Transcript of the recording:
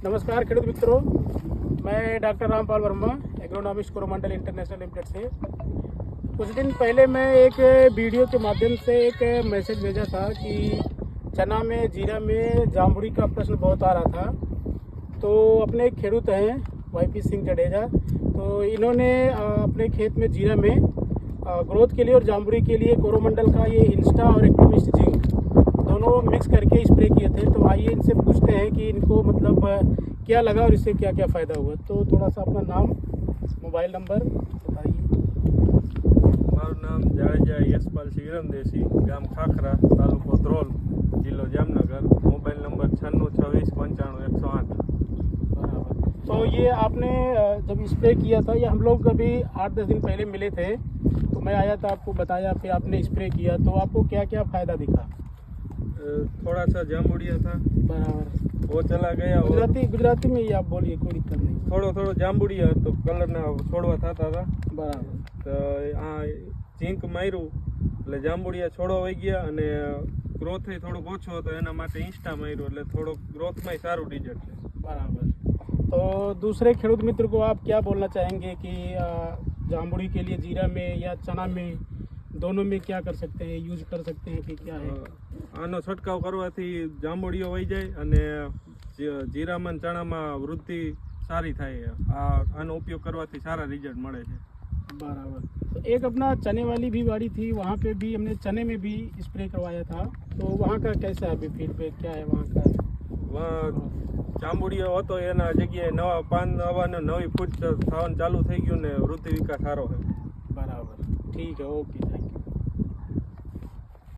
नमस्कार खेडूत मित्रों, मैं doctor Rampal Verma agronomist Coromandel international limited से। कुछ दिन पहले मैं एक वीडियो के माध्यम से एक मैसेज भेजा था कि चना में, जीरा में जामुड़ी का प्रश्न बहुत आ रहा था। तो अपने एक खेडूत हैं वाईपी सिंह जडेजा, तो इन्होंने अपने खेत में जीरा में ग्रोथ के लिए और जामुड़ी के लिए कोरोमंडल का ये इंस्टा और एक्टिविस्ट जिंक दोनों मिक्स करके स्प्रे किए थे। तो आइए इनसे पूछते हैं कि इनको मतलब क्या लगा और इससे क्या क्या फ़ायदा हुआ। तो थोड़ा सा अपना नाम, मोबाइल नंबर बताइए। મારું નામ જાડેજા યશપાલ સિંહ દેશી, ગામ ખાખરા, તાલુકો ધ્રોલ, જિલ્લો જામનગર, મોબાઈલ નંબર 9626955108। बराबर। तो ये आपने जब स्प्रे किया था, ये हम लोग अभी 8-10 दिन पहले मिले थे, तो मैं आया था, आपको बताया, फिर आपने स्प्रे किया, तो आपको क्या क्या फ़ायदा दिखा? थोड़ा सा जामुड़िया था, बराबर। वो चला गया। और गुजराती में ही आप बोलिए, कोई दिक्कत नहीं। થોડો જાંબુડિયા તો કલરના છોડવા થતા હતા, બરાબર। તો આ ઝીંક માર્યું એટલે જાંબુડિયા છોડવા વહી ગયા અને ગ્રોથ થોડુંક ઓછો હતો, એના માટે ઇન્સ્ટા માર્યું એટલે થોડુંક ગ્રોથમાં સારું રિઝલ્ટ છે। बराबर। तो दूसरे खेडूत मित्र को आप क्या बोलना चाहेंगे कि जामुड़ी के लिए जीरा में या चना में दोनों में क्या कर सकते हैं, यूज कर सकते हैं कि क्या है? આનો છંટકાવ કરવાથી જાંબુડીઓ વહી જાય અને જીરામાં અને ચણામાં વૃદ્ધિ સારી થાય। આનો ઉપયોગ કરવાથી સારા રિઝલ્ટ મળે છે। बराबर। तो एक अपना चने वाली भी बाड़ी थी, वहाँ पे भी हमने चने में भी स्प्रे करवाया था, तो वहाँ का कैसा अभी फीडबैक क्या है वहाँ का? જાંબુડીઓ હતો એના જગ્યાએ નવા પાન આવવાનું, નવી ફૂટ થવાનું ચાલુ થઈ ગયું ને વૃદ્ધિ વિકાસ સારો છે। बराबर, ठीक है, ओके।